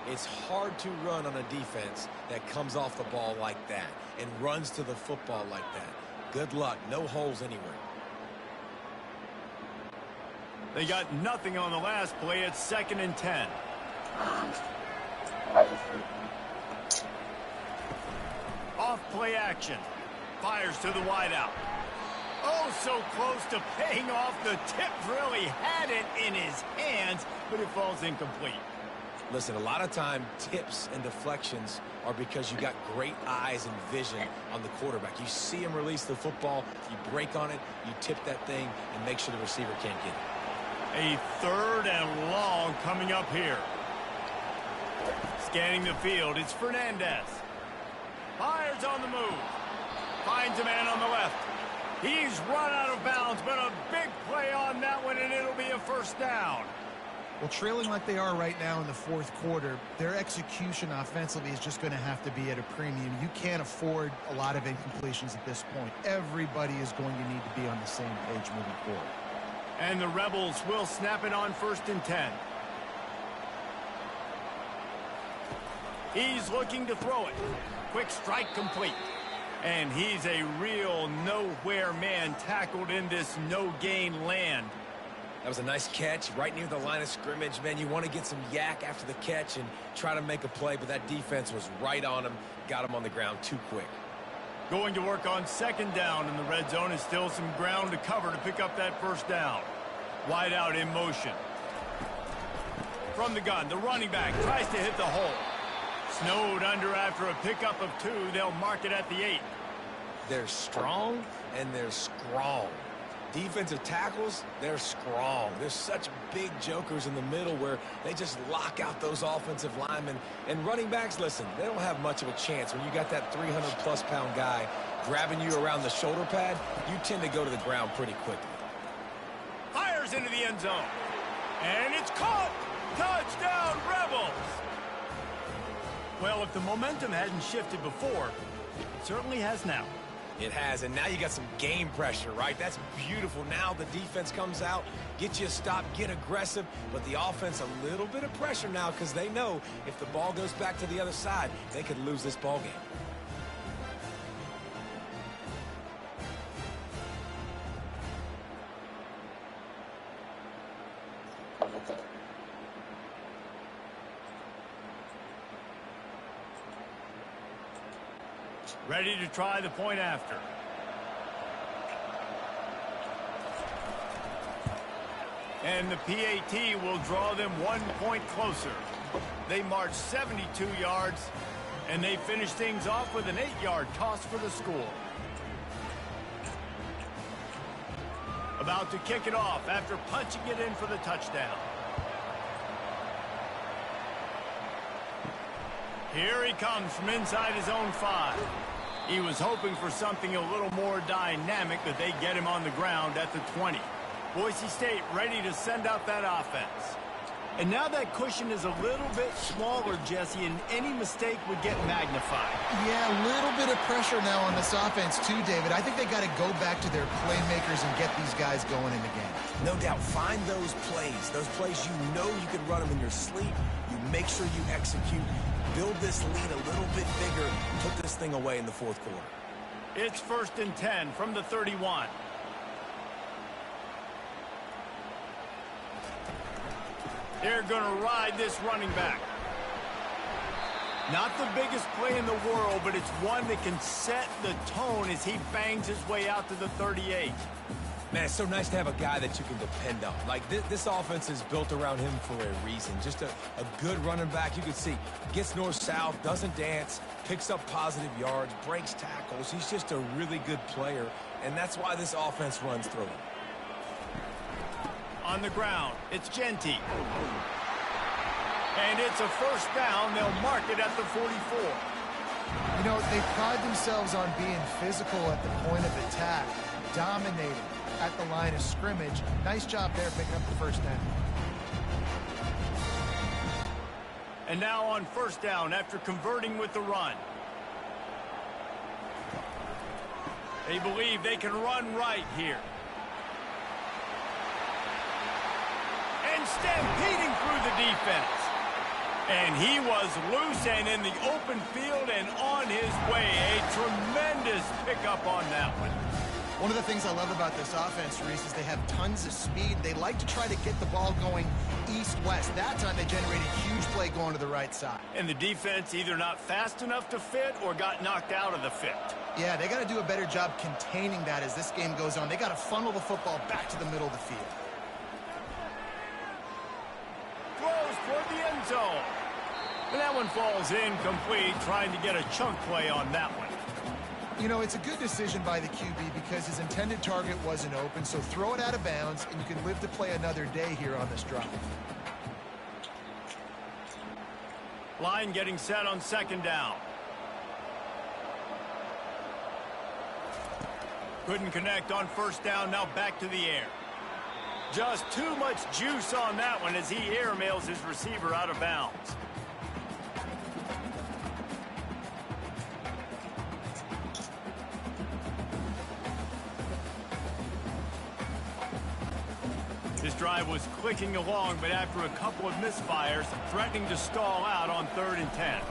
It's hard to run on a defense that comes off the ball like that and runs to the football like that. Good luck. No holes anywhere. They got nothing on the last play. It's 2nd and 10. Off play action. Fires to the wideout. Oh, so close to paying off. The tip really had it in his hands, but it falls incomplete. Listen, a lot of time tips and deflections are because you got great eyes and vision on the quarterback. You see him release the football, you break on it, you tip that thing, and make sure the receiver can't get it. A 3rd and long coming up here. Scanning the field, it's Fernandez. Fires on the move. Finds a man on the left. He's run out of bounds, but a big play on that one, and it'll be a 1st down. Well, trailing like they are right now in the 4th quarter, their execution offensively is just going to have to be at a premium. You can't afford a lot of incompletions at this point. Everybody is going to need to be on the same page moving forward. And the Rebels will snap it on 1st and 10. He's looking to throw it. Quick strike complete. And he's a real nowhere man tackled in this no-gain land. That was a nice catch right near the line of scrimmage. Man, you want to get some yak after the catch and try to make a play, but that defense was right on him, got him on the ground too quick. Going to work on 2nd down, and the red zone is still some ground to cover to pick up that 1st down. Wide out in motion. From the gun, the running back tries to hit the hole. Snowed under after a pickup of 2. They'll mark it at the 8. They're strong and they're strong. Defensive tackles, they're strong. There's such big jokers in the middle where they just lock out those offensive linemen. And running backs, listen, they don't have much of a chance. When you got that 300-plus pound guy grabbing you around the shoulder pad, you tend to go to the ground pretty quickly. Fires into the end zone. And it's caught. Touchdown, Rebels. Well, if the momentum hadn't shifted before, it certainly has now. It has, and now you got some game pressure, right? That's beautiful. Now the defense comes out, get you a stop, get aggressive, but the offense a little bit of pressure now because they know if the ball goes back to the other side, they could lose this ball game. Ready to try the point after. And the PAT will draw them 1 point closer. They march 72 yards, and they finish things off with an 8-yard toss for the score. About to kick it off after punching it in for the touchdown. Here he comes from inside his own 5. He was hoping for something a little more dynamic, but they get him on the ground at the 20. Boise State ready to send out that offense. And now that cushion is a little bit smaller, Jesse, and any mistake would get magnified. Yeah, a little bit of pressure now on this offense too, David. I think they got to go back to their playmakers and get these guys going in the game. No doubt, find those plays you know you can run them in your sleep. You make sure you execute. Build this lead a little bit bigger, put this thing away in the 4th quarter. It's 1st and 10 from the 31. They're going to ride this running back. Not the biggest play in the world, but it's one that can set the tone as he bangs his way out to the 38. Man, it's so nice to have a guy that you can depend on. Like, this offense is built around him for a reason. Just a good running back. You can see, gets north-south, doesn't dance, picks up positive yards, breaks tackles. He's just a really good player, and that's why this offense runs through him. On the ground, it's Genty. And it's a 1st down. They'll mark it at the 44. You know, they pride themselves on being physical at the point of attack, dominating at the line of scrimmage. Nice job there picking up the 1st down. And now on 1st down after converting with the run. They believe they can run right here. And stampeding through the defense. And he was loose and in the open field and on his way. A tremendous pickup on that one. One of the things I love about this offense, Reese, is they have tons of speed. They like to try to get the ball going east-west. That time they generated a huge play going to the right side. And the defense either not fast enough to fit or got knocked out of the fit. Yeah, they got to do a better job containing that as this game goes on. They got to funnel the football back to the middle of the field. Throws toward the end zone. And that one falls incomplete, trying to get a chunk play on that one. You know, it's a good decision by the QB because his intended target wasn't open, so throw it out of bounds, and you can live to play another day here on this drive. Line getting set on second down. Couldn't connect on first down, now back to the air. Just too much juice on that one as he airmails his receiver out of bounds. This drive was clicking along, but after a couple of misfires, threatening to stall out on 3rd and 10.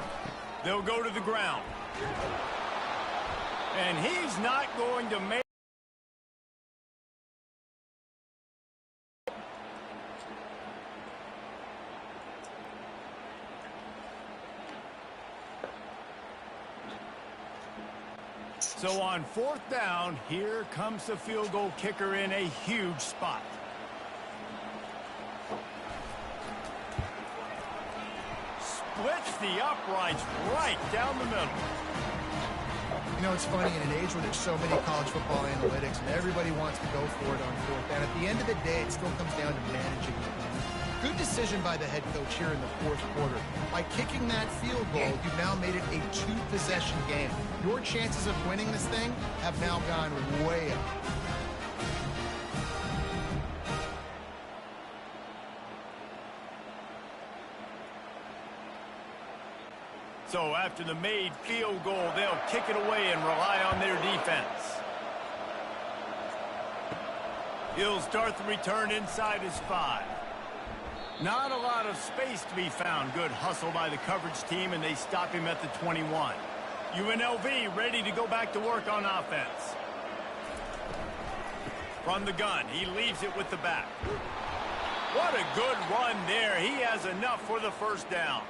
They'll go to the ground. And he's not going to make... So on 4th down, here comes the field goal kicker in a huge spot. Splits the uprights right down the middle. You know, it's funny, in an age where there's so many college football analytics and everybody wants to go for it on 4th down, at the end of the day, it still comes down to managing the game. Good decision by the head coach here in the 4th quarter. By kicking that field goal, you've now made it a 2-possession game. Your chances of winning this thing have now gone way up. So after the made field goal, they'll kick it away and rely on their defense. He'll start the return inside his 5. Not a lot of space to be found. Good hustle by the coverage team, and they stop him at the 21. UNLV ready to go back to work on offense. From the gun, he leaves it with the back. What a good run there. He has enough for the 1st down.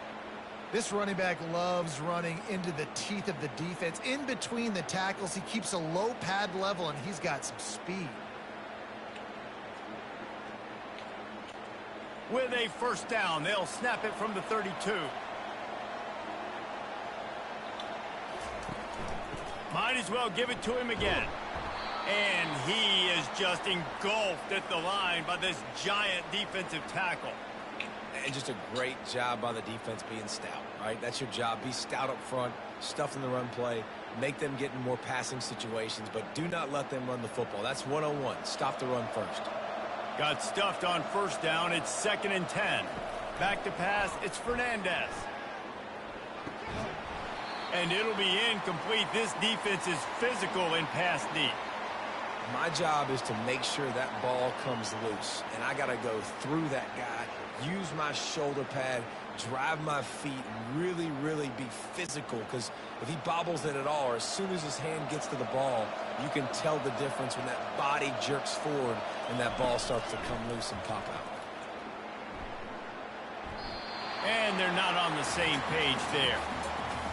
This running back loves running into the teeth of the defense. In between the tackles, he keeps a low pad level, and he's got some speed. With a 1st down, they'll snap it from the 32. Might as well give it to him again. And he is just engulfed at the line by this giant defensive tackle. And just a great job by the defense being stout, right? That's your job. Be stout up front, stuff in the run play, make them get in more passing situations, but do not let them run the football. That's 101. Stop the run first. Got stuffed on 1st down. It's 2nd and 10. Back to pass. It's Fernandez. And it'll be incomplete. This defense is physical in pass deep. My job is to make sure that ball comes loose, and I got to go through that guy, use my shoulder pad, drive my feet, really, really be physical, because if he bobbles it at all, or as soon as his hand gets to the ball, you can tell the difference when that body jerks forward and that ball starts to come loose and pop out. And they're not on the same page there.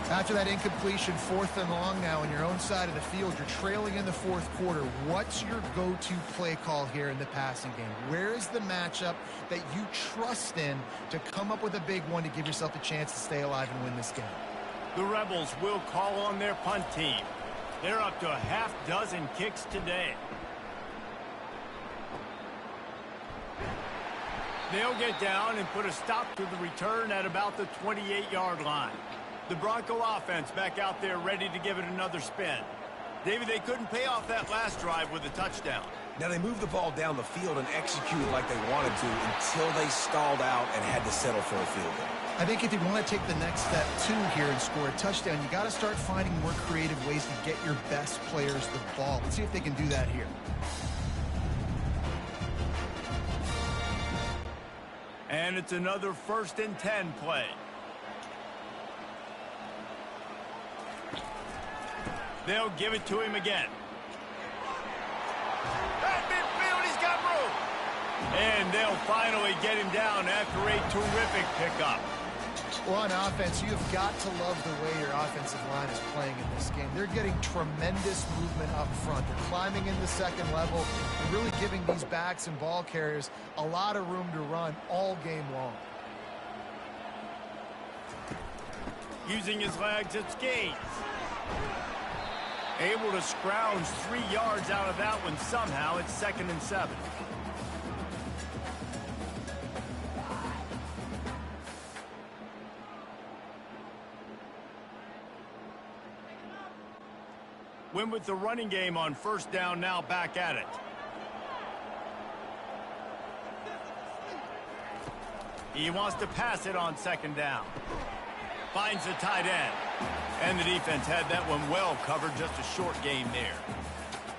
After that incompletion, 4th and long now on your own side of the field, you're trailing in the 4th quarter. What's your go-to play call here in the passing game? Where is the matchup that you trust in to come up with a big one to give yourself a chance to stay alive and win this game? The Rebels will call on their punt team. They're up to a half-dozen kicks today. They'll get down and put a stop to the return at about the 28-yard line. The Bronco offense back out there ready to give it another spin. David, they couldn't pay off that last drive with a touchdown. Now, they moved the ball down the field and executed like they wanted to until they stalled out and had to settle for a field goal. I think if you want to take the next step, too, here and score a touchdown, you got to start finding more creative ways to get your best players the ball. Let's see if they can do that here. And it's another 1st and 10 play. They'll give it to him again. At midfield, he's got room. And they'll finally get him down after a terrific pickup. Well, on offense, you have got to love the way your offensive line is playing in this game. They're getting tremendous movement up front. They're climbing in the second level and really giving these backs and ball carriers a lot of room to run all game long. Using his legs, it's Gaines. Able to scrounge 3 yards out of that one somehow. It's 2nd and 7. Win with the running game on 1st down, now back at it. He wants to pass it on 2nd down. Finds the tight end. And the defense had that one well covered, just a short gain there.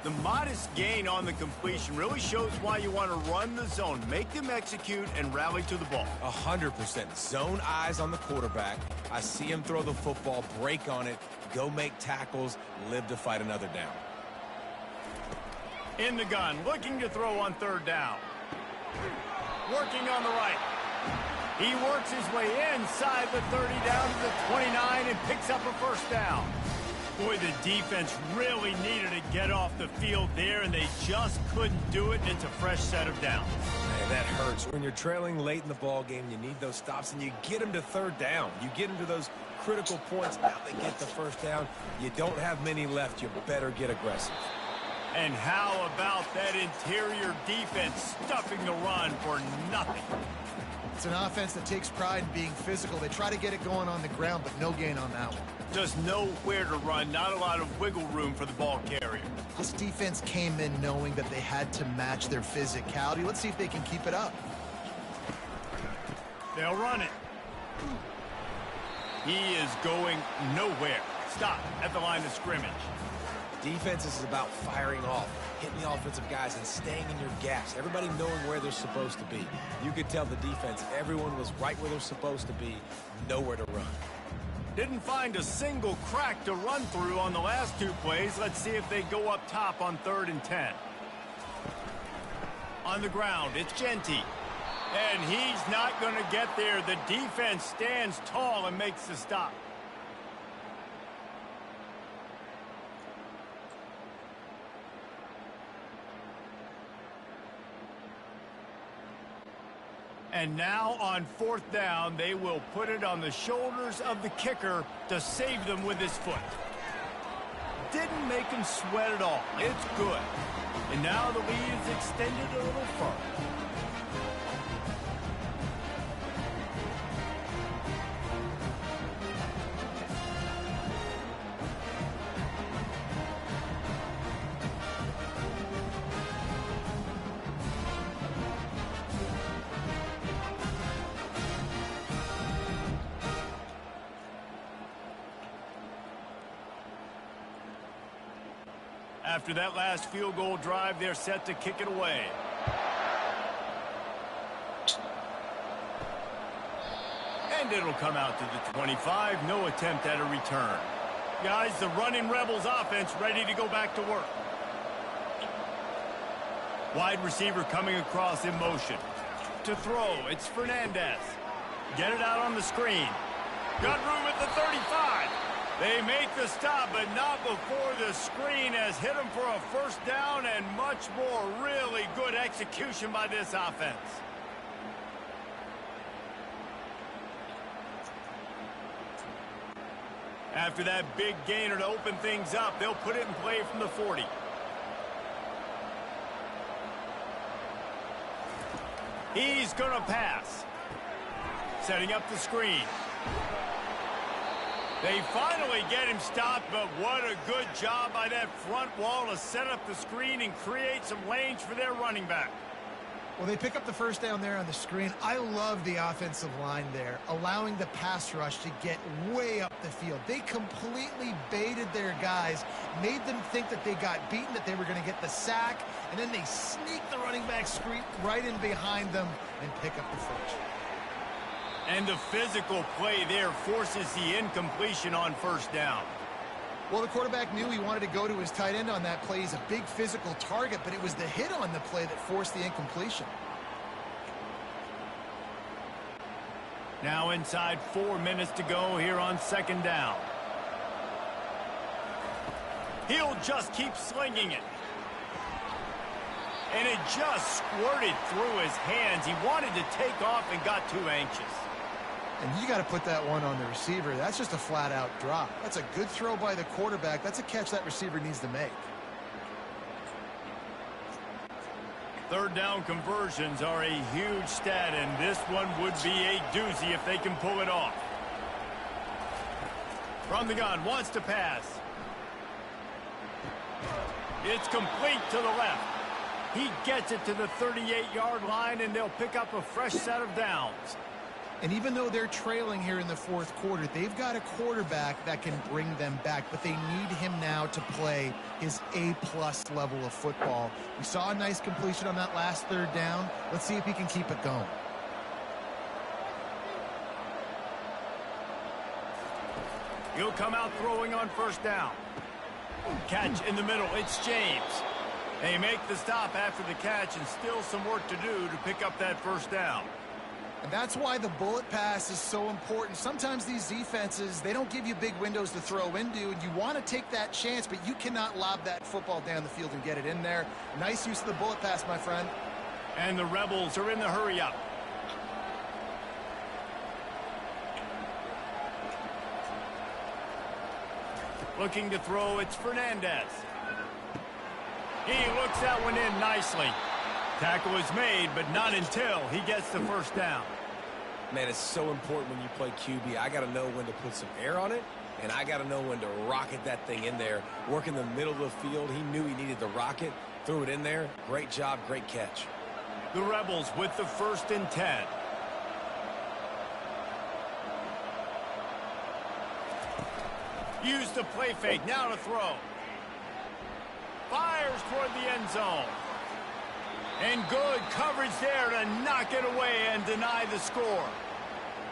The modest gain on the completion really shows why you want to run the zone, make them execute, and rally to the ball. 100%. Zone eyes on the quarterback. I see him throw the football, break on it, go make tackles, live to fight another down. In the gun, looking to throw on 3rd down. Working on the right. He works his way inside the 30 down to the 29 and picks up a 1st down. Boy, the defense really needed to get off the field there, and they just couldn't do it, and it's a fresh set of downs. Man, that hurts. When you're trailing late in the ball game, you need those stops, and you get them to 3rd down. You get them to those critical points. Now they get the 1st down. You don't have many left. You better get aggressive. And how about that interior defense stuffing the run for nothing? It's an offense that takes pride in being physical. They try to get it going on the ground, but no gain on that one. Just nowhere to run, not a lot of wiggle room for the ball carrier. This defense came in knowing that they had to match their physicality. Let's see if they can keep it up. They'll run it. He is going nowhere. Stop at the line of scrimmage. Defense is about firing off, hitting the offensive guys, and staying in your gaps. Everybody knowing where they're supposed to be. You could tell the defense, everyone was right where they're supposed to be, nowhere to run. Didn't find a single crack to run through on the last 2 plays. Let's see if they go up top on 3rd and 10. On the ground, it's Genty. And he's not going to get there. The defense stands tall and makes the stop. And now on 4th down, they will put it on the shoulders of the kicker to save them with his foot. Didn't make him sweat at all. It's good. And now the lead is extended a little further. After that last field goal drive, they're set to kick it away. And it'll come out to the 25. No attempt at a return. Guys, the running Rebels offense ready to go back to work. Wide receiver coming across in motion. To throw, it's Fernandez. Get it out on the screen. Got room at the 35. They make the stop, but not before the screen has hit them for a 1st down, and much more really good execution by this offense. After that big gainer to open things up, they'll put it in play from the 40. He's going to pass. Setting up the screen. They finally get him stopped, but what a good job by that front wall to set up the screen and create some lanes for their running back. Well, they pick up the 1st down there on the screen. I love the offensive line there, allowing the pass rush to get way up the field. They completely baited their guys, made them think that they got beaten, that they were going to get the sack, and then they sneak the running back screen right in behind them and pick up the first. And the physical play there forces the incompletion on 1st down. Well, the quarterback knew he wanted to go to his tight end on that play. He's a big physical target, but it was the hit on the play that forced the incompletion. Now inside 4 minutes to go here on second down. He'll just keep slinging it. And it just squirted through his hands. He wanted to take off and got too anxious. And you got to put that one on the receiver. That's just a flat-out drop. That's a good throw by the quarterback. That's a catch that receiver needs to make. Third down conversions are a huge stat, and this one would be a doozy if they can pull it off. From the gun, wants to pass. It's complete to the left. He gets it to the 38-yard line, and they'll pick up a fresh set of downs. And even though they're trailing here in the fourth quarter, they've got a quarterback that can bring them back, but they need him now to play his A-plus level of football. We saw a nice completion on that last third down. Let's see if he can keep it going. He'll come out throwing on first down. Catch in the middle. It's James. They make the stop after the catch, and still some work to do to pick up that first down. And that's why the bullet pass is so important. Sometimes these defenses, they don't give you big windows to throw into, and you want to take that chance, but you cannot lob that football down the field and get it in there. Nice use of the bullet pass, my friend. And the Rebels are in the hurry-up. Looking to throw, it's Fernandez. He looks that one in nicely. Tackle is made, but not until he gets the first down. Man, it's so important when you play QB. I got to know when to put some air on it, and I got to know when to rocket that thing in there. Work in the middle of the field. He knew he needed the rocket, threw it in there. Great job, great catch. The Rebels with the 1st and 10. Use the play fake, now to throw. Fires toward the end zone. And good coverage there to knock it away and deny the score.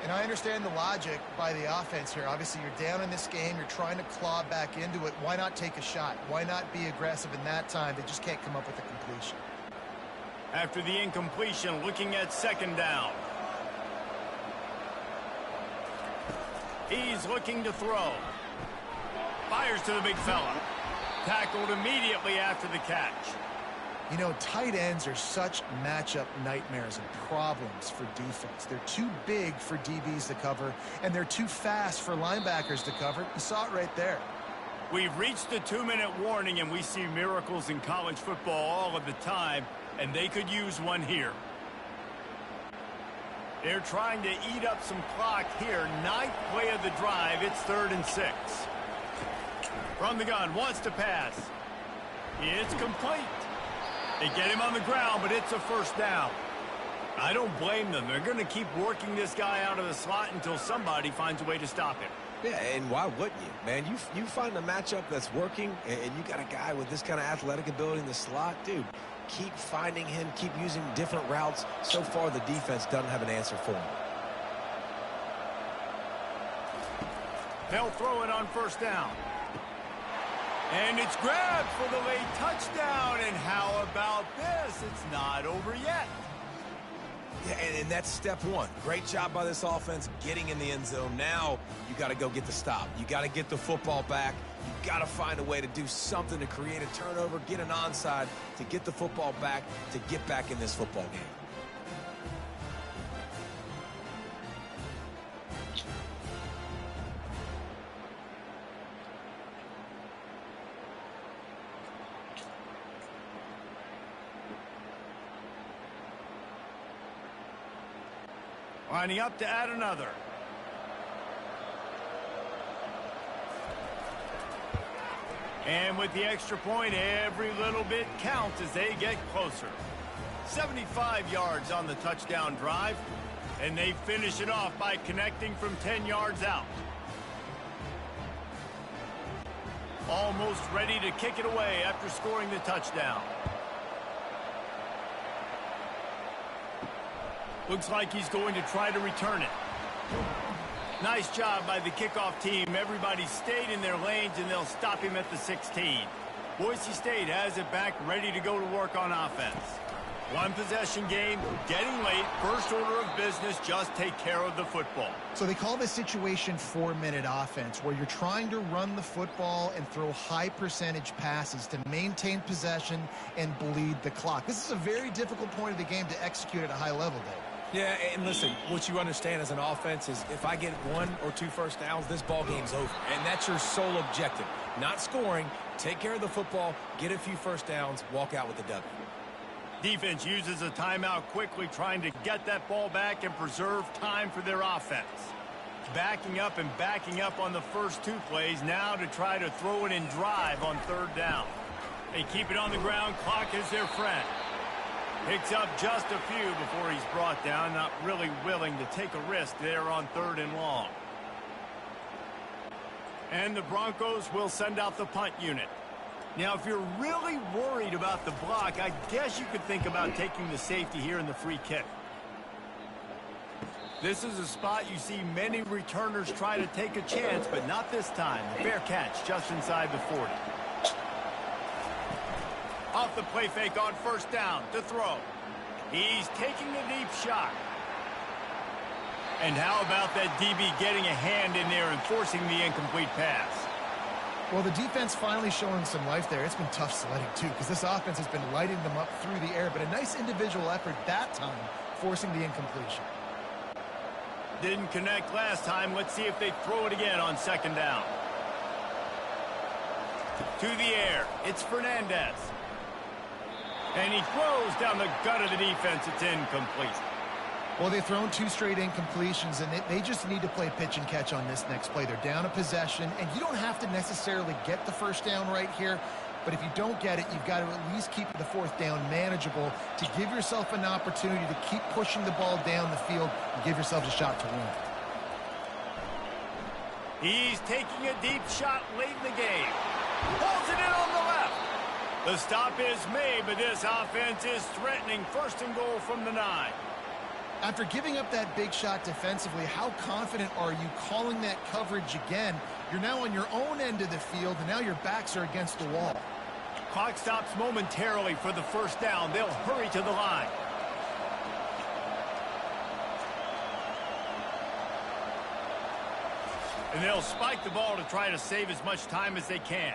And I understand the logic by the offense here. Obviously, you're down in this game. You're trying to claw back into it. Why not take a shot? Why not be aggressive in that time? They just can't come up with a completion. After the incompletion, looking at second down. He's looking to throw. Fires to the big fella. Tackled immediately after the catch. You know, tight ends are such matchup nightmares and problems for defense. They're too big for DBs to cover, and they're too fast for linebackers to cover. You saw it right there. We've reached the 2-minute warning, and we see miracles in college football all of the time, and they could use one here. They're trying to eat up some clock here. 9th play of the drive. It's 3rd and 6. From the gun, wants to pass. It's complete. They get him on the ground, but it's a first down. I don't blame them. They're going to keep working this guy out of the slot until somebody finds a way to stop him. Yeah, and why wouldn't you, man? You find a matchup that's working, and you got a guy with this kind of athletic ability in the slot, dude, keep finding him, keep using different routes. So far, the defense doesn't have an answer for him. They'll throw it on first down. And it's grabbed for the late touchdown. And how about this? It's not over yet. Yeah, and that's step one. Great job by this offense getting in the end zone. Now you got to go get the stop. You got to get the football back. You got to find a way to do something to create a turnover, get an onside, to get the football back, to get back in this football game. Lining up to add another. And with the extra point, every little bit counts as they get closer. 75 yards on the touchdown drive, and they finish it off by connecting from 10 yards out. Almost ready to kick it away after scoring the touchdown. Looks like he's going to try to return it. Nice job by the kickoff team. Everybody stayed in their lanes, and they'll stop him at the 16. Boise State has it back, ready to go to work on offense. One possession game, getting late. First order of business, just take care of the football. So they call this situation 4-minute offense, where you're trying to run the football and throw high percentage passes to maintain possession and bleed the clock. This is a very difficult point of the game to execute at a high level, Dave. Yeah, and listen, what you understand as an offense is if I get 1 or 2 first downs, this ball game's over. And that's your sole objective. Not scoring, take care of the football, get a few first downs, walk out with a W. Defense uses a timeout quickly, trying to get that ball back and preserve time for their offense. Backing up and backing up on the first 2 plays now to try to throw it in drive on 3rd down. They keep it on the ground. Clock is their friend. Picks up just a few before he's brought down. Not really willing to take a risk there on 3rd and long. And the Broncos will send out the punt unit. Now, if you're really worried about the block, I guess you could think about taking the safety here in the free kick. This is a spot you see many returners try to take a chance, but not this time. The fair catch just inside the 40. Off the play fake on 1st down to throw. He's taking a deep shot. And how about that DB getting a hand in there and forcing the incomplete pass? Well, the defense finally showing some life there. It's been tough sledding, too, because this offense has been lighting them up through the air, but a nice individual effort that time, forcing the incompletion. Didn't connect last time. Let's see if they throw it again on 2nd down. To the air. It's Fernandez. And he throws down the gut of the defense. It's incomplete. Well, they've thrown 2 straight incompletions, and they just need to play pitch and catch on this next play. They're down a possession, and you don't have to necessarily get the 1st down right here, but if you don't get it, you've got to at least keep the 4th down manageable to give yourself an opportunity to keep pushing the ball down the field and give yourself a shot to win. He's taking a deep shot late in the game. Pulls it in on the left. The stop is made, but this offense is threatening 1st and goal from the 9. After giving up that big shot defensively, how confident are you calling that coverage again? You're now on your own end of the field, and now your backs are against the wall. Clock stops momentarily for the 1st down. They'll hurry to the line. And they'll spike the ball to try to save as much time as they can.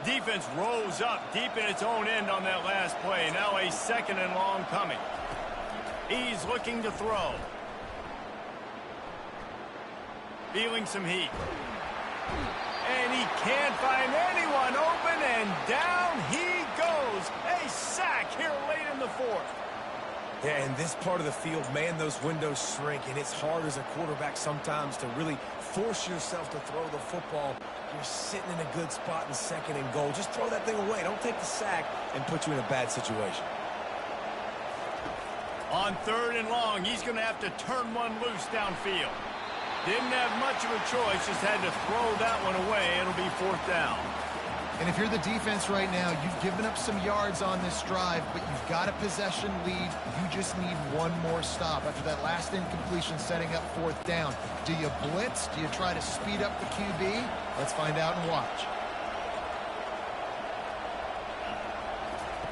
Defense rose up deep in its own end on that last play. Now a 2nd and long coming. He's looking to throw. Feeling some heat. And he can't find anyone open, and down he goes. A sack here late in the 4th. Yeah, in this part of the field, man, those windows shrink, and it's hard as a quarterback sometimes to really force yourself to throw the football. You're sitting in a good spot in 2nd and goal. Just throw that thing away. Don't take the sack and put you in a bad situation. On 3rd and long, he's going to have to turn one loose downfield. Didn't have much of a choice, just had to throw that one away. It'll be 4th down. And if you're the defense right now, you've given up some yards on this drive, but you've got a possession lead. You just need one more stop after that last incompletion setting up 4th down. Do you blitz? Do you try to speed up the QB? Let's find out and watch.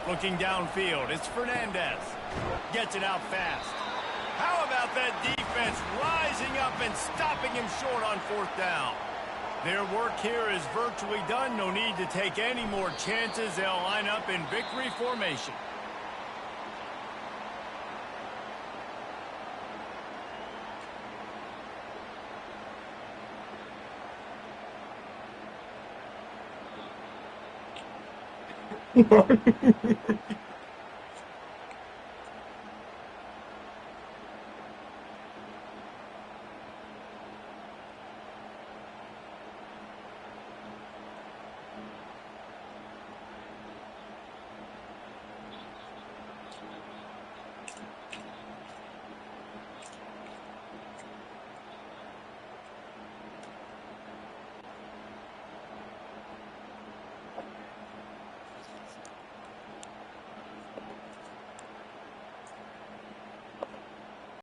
Looking downfield, it's Fernandez. Gets it out fast. How about that defense rising up and stopping him short on 4th down? Their work here is virtually done. No need to take any more chances. They'll line up in victory formation.